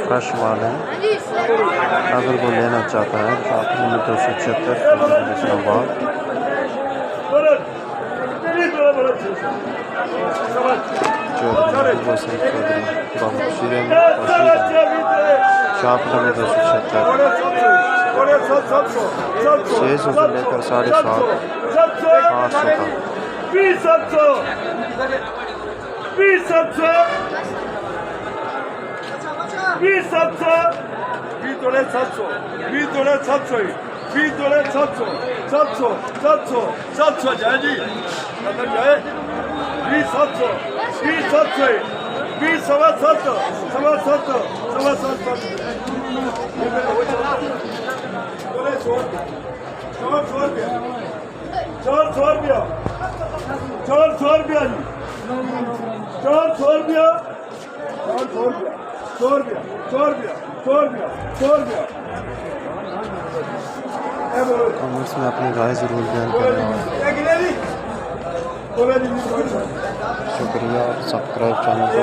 Fresh माल है। अगर वो लेना चाहता है तो आप 276 शॉप नंबर 276 600 से लेकर 750 800 तक। कमेंट्स में अपनी राय ज़रूर बयान करें। शुक्रिया, सब्सक्राइब चैनल को।